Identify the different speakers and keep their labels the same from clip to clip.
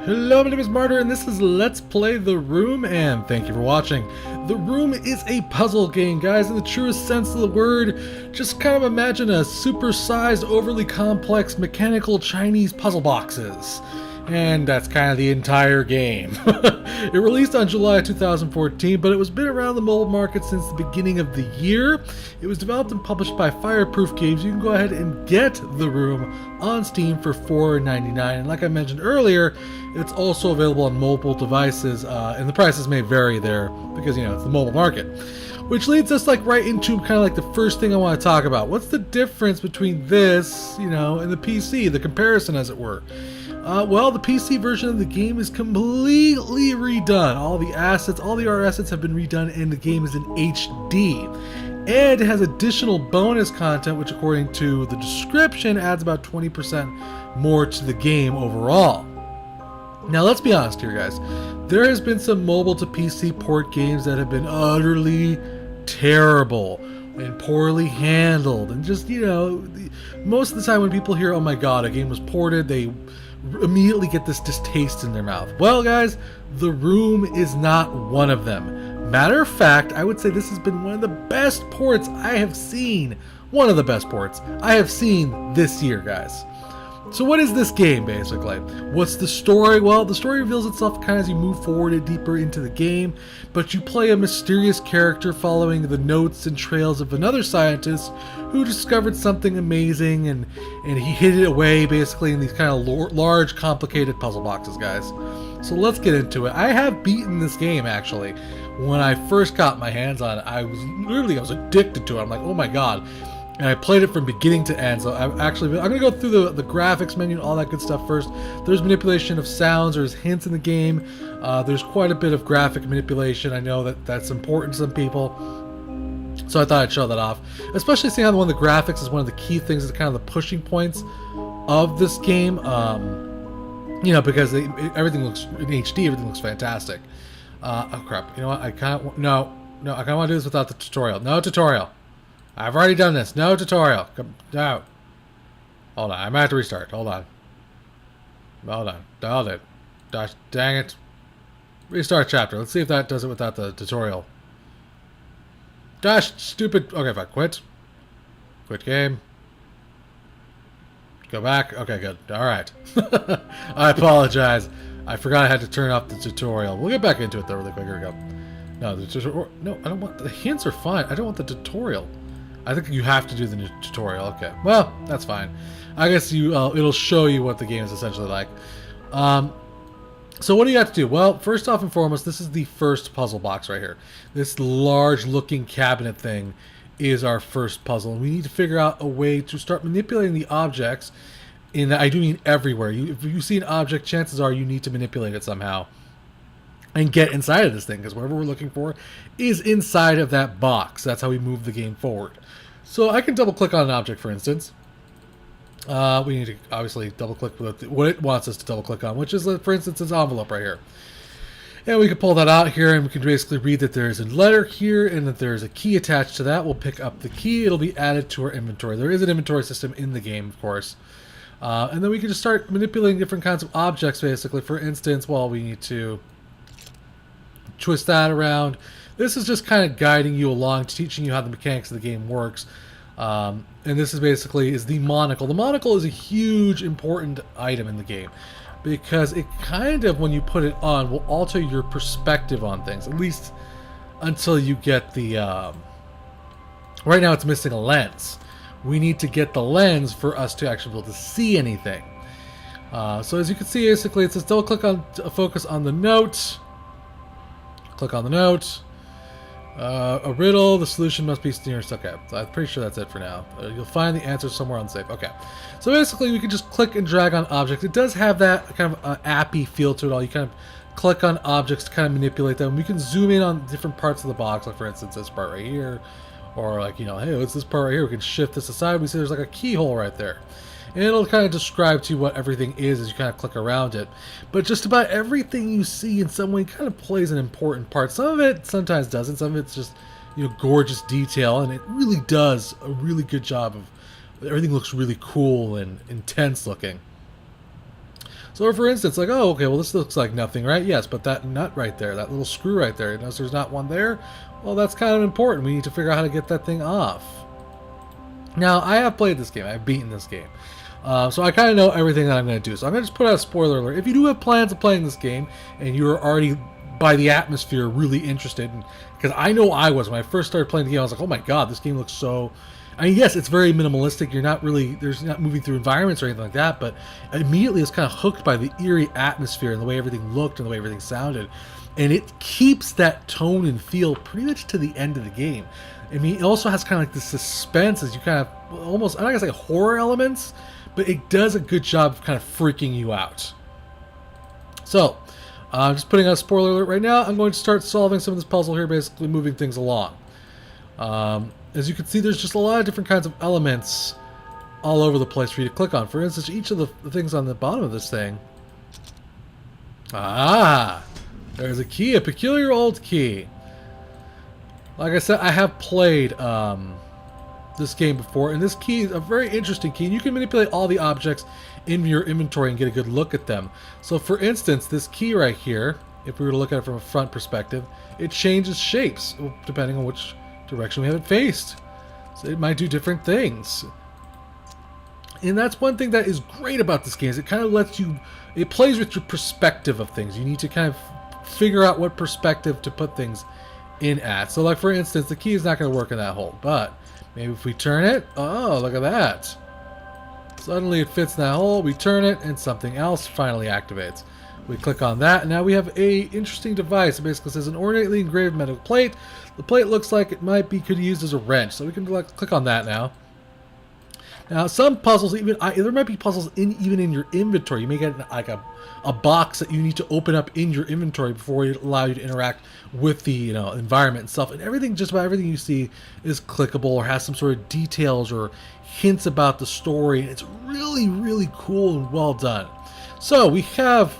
Speaker 1: Hello, my name is Martyr, and this is Let's Play The Room, and thank you for watching. The Room is a puzzle game, guys, in the truest sense of the word. Just kind of imagine a supersized, overly complex, mechanical Chinese puzzle boxes. And that's kind of the entire game. It released on July 2014, but it was been around the mobile market since the beginning of the year. It was developed and published by Fireproof Games. You can go ahead and get The Room on Steam for $4.99. And like I mentioned earlier, it's also available on mobile devices, and the prices may vary there because, you know, it's the mobile market. Which leads us right into kind of the first thing I want to talk about. What's the difference between this, and the PC, the comparison as it were? Well, the PC version of the game is completely redone. All the art assets have been redone, and the game is in HD. And it has additional bonus content, which according to the description adds about 20% more to the game overall. Now, let's be honest here, guys. There has been some mobile to PC port games that have been utterly terrible and poorly handled. And just, most of the time when people hear, oh my god, a game was ported, they immediately get this distaste in their mouth. Well, guys, The Room is not one of them. Matter of fact, I would say this has been one of the best ports I have seen. One of the best ports I have seen this year, guys. So what is this game, basically? What's the story? Well, the story reveals itself kind of as you move forward and deeper into the game, but you play a mysterious character following the notes and trails of another scientist who discovered something amazing, and he hid it away, basically, in these kind of large, complicated puzzle boxes, guys. So let's get into it. I have beaten this game, actually. When I first got my hands on it, I was addicted to it. I'm like, oh my god. And I played it from beginning to end. So I'm going to go through the graphics menu and all that good stuff first. There's manipulation of sounds. There's hints in the game. There's quite a bit of graphic manipulation. I know that's important to some people. So I thought I'd show that off. Especially seeing how one of the graphics is one of the key things, is kind of the pushing points of this game. Because everything looks in HD. Everything looks fantastic. Oh crap. You know what? I kind of want to do this without the tutorial. No tutorial. I've already done this. No tutorial. No. Hold on. I might have to restart. Hold on. Hold it. Gosh, dang it. Restart chapter. Let's see if that does it without the tutorial. Gosh, stupid. Okay, fine. Quit. Quit game. Go back. Okay, good. All right. I apologize. I forgot I had to turn off the tutorial. We'll get back into it though really quick. Here we go. No, no, I don't want the hints are fine. I don't want the tutorial. I think you have to do the tutorial. Okay, well, that's fine. I guess it'll show you what the game is essentially like. So what do you have to do? Well, first off and foremost, this is the first puzzle box right here. This large-looking cabinet thing is our first puzzle, and we need to figure out a way to start manipulating the objects. I do mean everywhere. If you see an object, chances are you need to manipulate it somehow and get inside of this thing, because whatever we're looking for is inside of that box. That's how we move the game forward. So I can double click on an object, for instance. We need to obviously double click with what it wants us to double click on, which is, for instance, this envelope right here. And we can pull that out here, and we can basically read that there's a letter here and that there's a key attached to that. We'll pick up the key. It'll be added to our inventory. There is an inventory system in the game, of course. And then we can just start manipulating different kinds of objects, basically. For instance, we need to twist that around. This is just kind of guiding you along, teaching you how the mechanics of the game works. And this is basically the monocle. The monocle is a huge, important item in the game because it kind of, when you put it on, will alter your perspective on things, at least until you get the... right now it's missing a lens. We need to get the lens for us to actually be able to see anything. So as you can see, basically it says double click on focus on the note. Click on the note. A riddle. The solution must be nearest. Okay, I'm pretty sure that's it for now. You'll find the answer somewhere unsafe. Okay, so basically we can just click and drag on objects. It does have that kind of appy feel to it all. You kind of click on objects to kind of manipulate them. We can zoom in on different parts of the box, like for instance this part right here, or hey, what's this part right here? We can shift this aside. We see there's like a keyhole right there. And it'll kind of describe to you what everything is as you kind of click around it. But just about everything you see in some way kind of plays an important part. Some of it sometimes doesn't. Some of it's just, gorgeous detail. And it really does a really good job of... Everything looks really cool and intense looking. So for instance, like, oh, okay, well, this looks like nothing, right? Yes, but that nut right there, that little screw right there, you notice there's not one there? Well, that's kind of important. We need to figure out how to get that thing off. Now, I have played this game. I've beaten this game. So I kind of know everything that I'm going to do. So I'm going to just put out a spoiler alert. If you do have plans of playing this game, and you're already, by the atmosphere, really interested, because I know I was. When I first started playing the game, I was like, oh my god, this game looks so... I mean, yes, it's very minimalistic. You're not really... There's not moving through environments or anything like that, but immediately I was kind of hooked by the eerie atmosphere and the way everything looked and the way everything sounded. And it keeps that tone and feel pretty much to the end of the game. I mean, it also has kind of like the suspense as you kind of almost, I'm not going to say horror elements, but it does a good job of kind of freaking you out. So, I'm just putting out a spoiler alert right now. I'm going to start solving some of this puzzle here, basically moving things along. As you can see, there's just a lot of different kinds of elements all over the place for you to click on. For instance, each of the things on the bottom of this thing. Ah! There's a key, a peculiar old key. Like I said, I have played this game before, and this key is a very interesting key. And you can manipulate all the objects in your inventory and get a good look at them. So for instance, this key right here, if we were to look at it from a front perspective, it changes shapes depending on which direction we have it faced. So it might do different things. And that's one thing that is great about this game, is it kind of lets you, it plays with your perspective of things. You need to kind of figure out what perspective to put things in at. So like for instance, the key is not going to work in that hole, but maybe if we turn it, oh, look at that. Suddenly it fits in that hole, we turn it, and something else finally activates. We click on that, and now we have a interesting device. It basically says an ornately engraved metal plate. The plate looks like it might be could be used as a wrench, so we can click on that now. Now, some puzzles, there might be puzzles even in your inventory. You may get like a box that you need to open up in your inventory before it allow you to interact with the environment itself. And everything, just about everything you see, is clickable or has some sort of details or hints about the story. And it's really, really cool and well done. So we have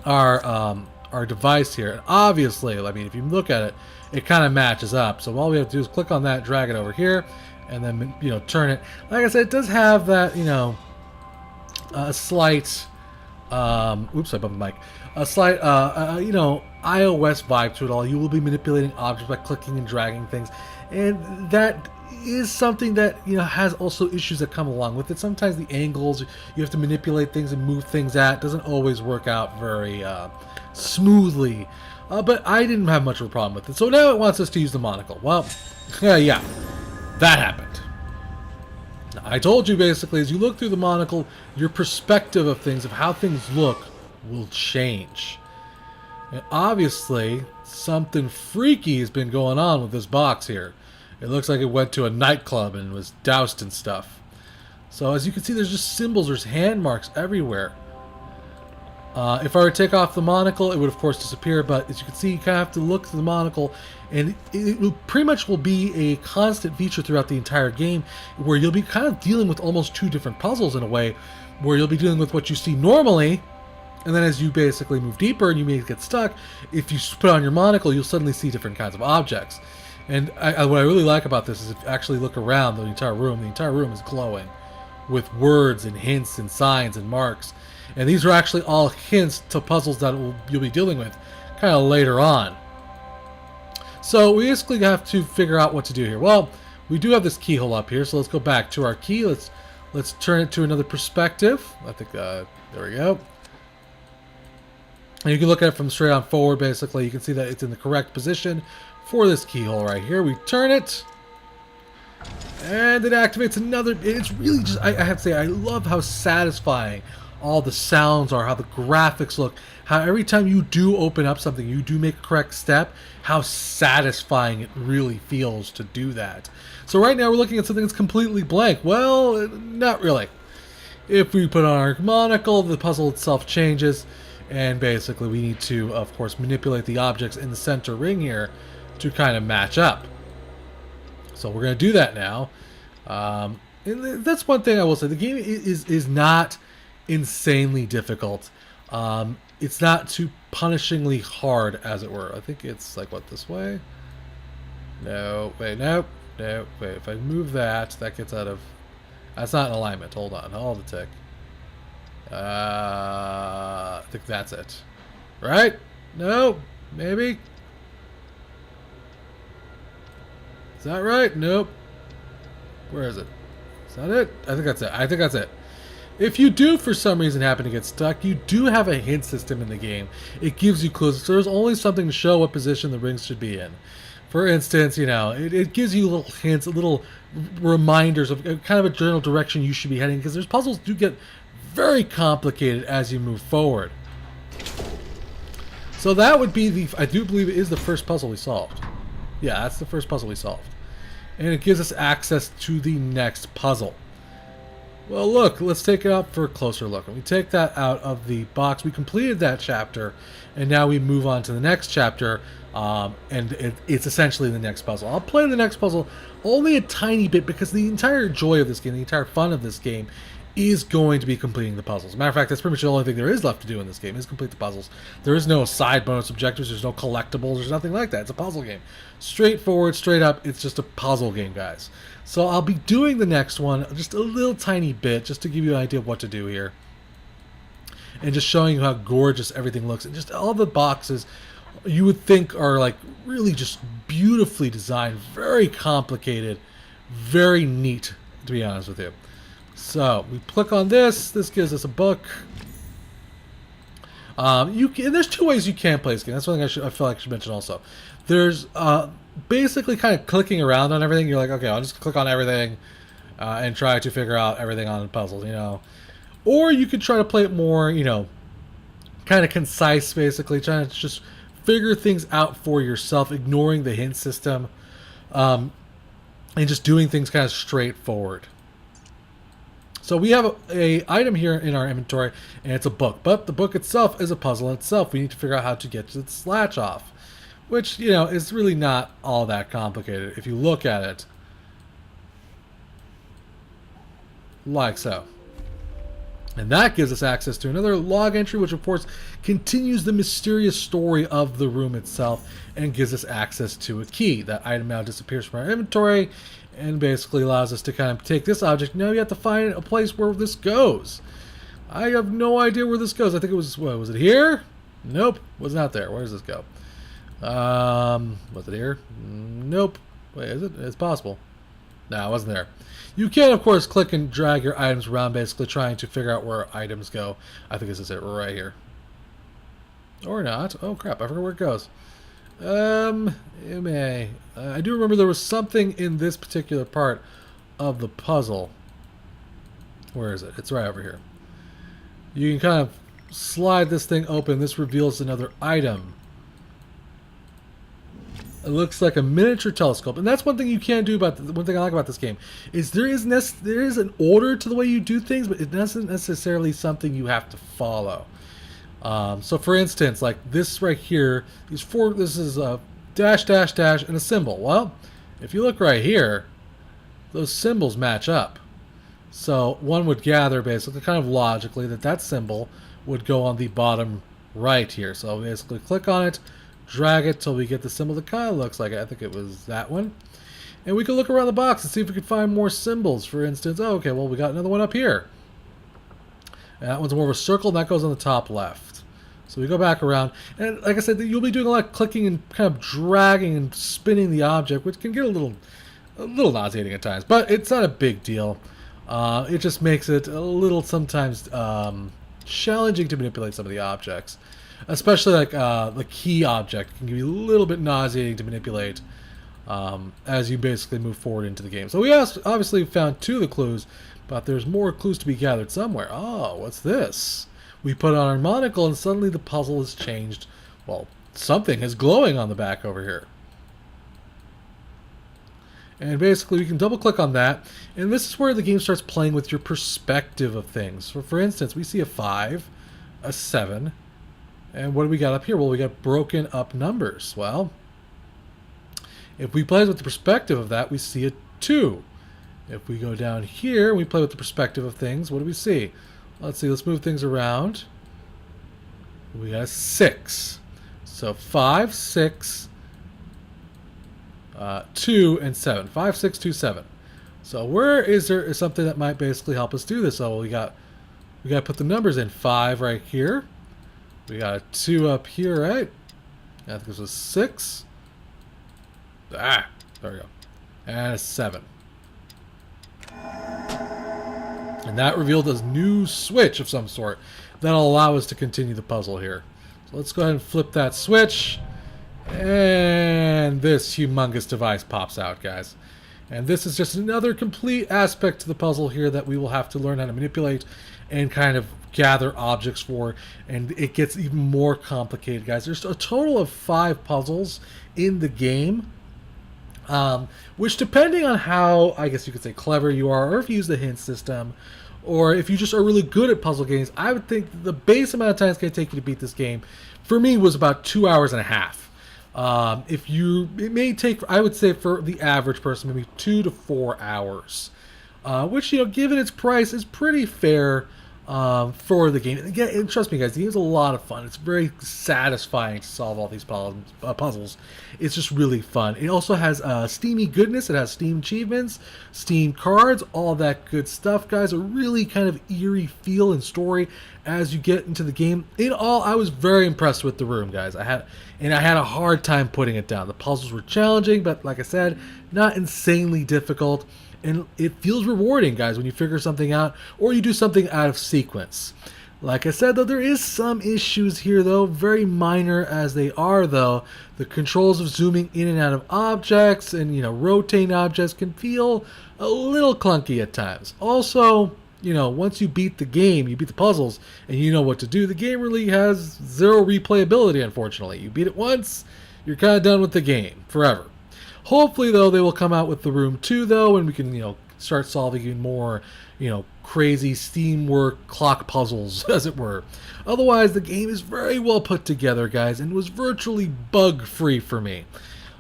Speaker 1: our device here, and obviously, I mean, if you look at it, it kind of matches up. So all we have to do is click on that, drag it over here, and then turn it. Like I said, it does have that a slight oops, I bumped the mic. A slight iOS vibe to it all. You will be manipulating objects by clicking and dragging things, and that is something that has also issues that come along with it. Sometimes the angles you have to manipulate things and move things at doesn't always work out very smoothly. But I didn't have much of a problem with it. So now it wants us to use the monocle. Well, yeah, that happened. Now, I told you basically, as you look through the monocle, your perspective of things, of how things look, will change. And obviously, something freaky has been going on with this box here. It looks like it went to a nightclub and was doused in stuff. So as you can see, there's just symbols, there's hand marks everywhere. If I were to take off the monocle, it would of course disappear, but as you can see, you kind of have to look through the monocle, and it pretty much will be a constant feature throughout the entire game, where you'll be kind of dealing with almost two different puzzles in a way, where you'll be dealing with what you see normally, and then as you basically move deeper and you may get stuck, if you put on your monocle, you'll suddenly see different kinds of objects. And what I really like about this is if you actually look around the entire room is glowing with words and hints and signs and marks. And these are actually all hints to puzzles that you'll be dealing with kind of later on. So we basically have to figure out what to do here. Well, we do have this keyhole up here, so let's go back to our key. Let's turn it to another perspective. I think, there we go. And you can look at it from straight on forward, basically. You can see that it's in the correct position for this keyhole right here. We turn it, and it activates another. It's really just, I have to say, I love how satisfying all the sounds are, how the graphics look, how every time you do open up something, you do make a correct step, how satisfying it really feels to do that. So right now we're looking at something that's completely blank. Well, not really. If we put on our monocle, the puzzle itself changes, and basically we need to, of course, manipulate the objects in the center ring here to kind of match up. So we're going to do that now. And that's one thing I will say. The game is not insanely difficult. It's not too punishingly hard, as it were. I think it's like, what, this way? No, wait, no, wait. If I move that, that gets out of... That's not in alignment. Hold on, hold a tick. I think that's it. Right? No? Maybe? Is that right? Nope. Where is it? Is that it? I think that's it. I think that's it. If you do, for some reason, happen to get stuck, you do have a hint system in the game. It gives you clues. There's only something to show what position the rings should be in. For instance, you know, it gives you little hints, little reminders of kind of a general direction you should be heading, because there's puzzles do get very complicated as you move forward. So that would be the, I do believe it is the first puzzle we solved. Yeah, that's the first puzzle we solved. And it gives us access to the next puzzle. Well, look, let's take it out for a closer look. And we take that out of the box. We completed that chapter, and now we move on to the next chapter, and it's essentially the next puzzle. I'll play the next puzzle only a tiny bit, because the entire joy of this game, the entire fun of this game, is going to be completing the puzzles. As a matter of fact, that's pretty much the only thing there is left to do in this game, is complete the puzzles. There is no side bonus objectives, there's no collectibles, there's nothing like that. It's a puzzle game. Straightforward, straight up, it's just a puzzle game, guys. So I'll be doing the next one just a little tiny bit, just to give you an idea of what to do here. And just showing you how gorgeous everything looks. And just all the boxes you would think are like really just beautifully designed, very complicated, very neat, to be honest with you. So we click on this. This gives us a book. And there's two ways you can play this game. That's one thing I feel like I should mention also. There's basically kind of clicking around on everything. You're like, okay, I'll just click on everything and try to figure out everything on the puzzle, you know. Or you could try to play it more, you know, kind of concise, basically, trying to just figure things out for yourself, ignoring the hint system, and just doing things kind of straightforward. So we have a item here in our inventory, and it's a book. But the book itself is a puzzle in itself. We need to figure out how to get to its latch off, which, you know, is really not all that complicated if you look at it like so. And that gives us access to another log entry, which of course continues the mysterious story of the room itself and gives us access to a key. That item now disappears from our inventory and basically allows us to kind of take this object. Now you have to find a place where this goes. I have no idea where this goes. I think it was, what, was it here? Nope, was not there. Where does this go? Was it here? Nope. Wait, is it? It's possible. No, it wasn't there. You can, of course, click and drag your items around, basically trying to figure out where items go. I think this is it right here. Or not. Oh, crap. I forgot where it goes. I do remember there was something in this particular part of the puzzle. Where is it? It's right over here. You can kind of slide this thing open. This reveals another item. It looks like a miniature telescope, and that's one thing you can do about one thing I like about this game is there is an order to the way you do things, but it isn't necessarily something you have to follow. So, for instance, like this right here, this is a dash dash dash and a symbol. Well, if you look right here, those symbols match up. So one would gather basically, kind of logically, that symbol would go on the bottom right here. So basically, click on it. Drag it till we get the symbol that kind of looks like it. I think it was that one. And we can look around the box and see if we can find more symbols. For instance, oh, okay, well, we got another one up here. And that one's more of a circle, and that goes on the top left. So we go back around. And like I said, you'll be doing a lot of clicking and kind of dragging and spinning the object, which can get a little nauseating at times. But it's not a big deal. It just makes it a little sometimes challenging to manipulate some of the objects. Especially like the key object can be a little bit nauseating to manipulate as you basically move forward into the game. So we obviously found two of the clues, but there's more clues to be gathered somewhere. Oh, what's this? We put on our monocle and suddenly the puzzle has changed. Well, something is glowing on the back over here. And basically we can double click on that, and this is where the game starts playing with your perspective of things. So for instance, we see a 5, a 7, and what do we got up here? Well, we got broken up numbers. Well, if we play with the perspective of that, we see a 2. If we go down here and we play with the perspective of things, what do we see? Let's see, let's move things around. We got a 6. So 5, 6, 2, and 7. 5, 6, 2, 7. So where is there something that might basically help us do this? So we got We got to put the numbers in. 5 right here. We got a 2 up here, right? I think this was 6. Ah, there we go. And a 7. And that revealed a new switch of some sort that'll allow us to continue the puzzle here. So let's go ahead and flip that switch. And this humongous device pops out, guys. And this is just another complete aspect to the puzzle here that we will have to learn how to manipulate and kind of gather objects for. And it gets even more complicated, guys. There's a total of 5 puzzles in the game. Which, depending on how, I guess you could say, clever you are, or if you use the hint system, or if you just are really good at puzzle games, I would think the base amount of time it's going to take you to beat this game, for me, was about 2 hours and a half. It may take, I would say, for the average person, maybe 2 to 4 hours, which, given its price, is pretty fair for the game. Again, and trust me, guys, the game's a lot of fun. It's very satisfying to solve all these puzzles. It's just really fun. It also has Steamy goodness. It has Steam achievements, Steam cards, all that good stuff, guys. A really kind of eerie feel and story as you get into the game. In all, I was very impressed with the room, guys. I had a hard time putting it down. The puzzles were challenging, but like I said, not insanely difficult. And it feels rewarding, guys, when you figure something out or you do something out of sequence. Like I said, though, there is some issues here, though, very minor as they are, though. The controls of zooming in and out of objects and, rotating objects can feel a little clunky at times. Also, once you beat the game, you beat the puzzles, and you know what to do, the game really has zero replayability, unfortunately. You beat it once, you're kind of done with the game forever. Hopefully, though, they will come out with the Room 2, though, and we can, start solving even more, crazy steamwork clock puzzles, as it were. Otherwise, the game is very well put together, guys, and was virtually bug-free for me.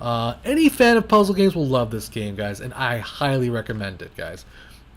Speaker 1: Any fan of puzzle games will love this game, guys, and I highly recommend it, guys.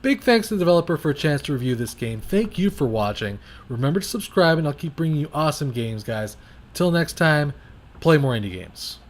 Speaker 1: Big thanks to the developer for a chance to review this game. Thank you for watching. Remember to subscribe, and I'll keep bringing you awesome games, guys. Till next time, play more indie games.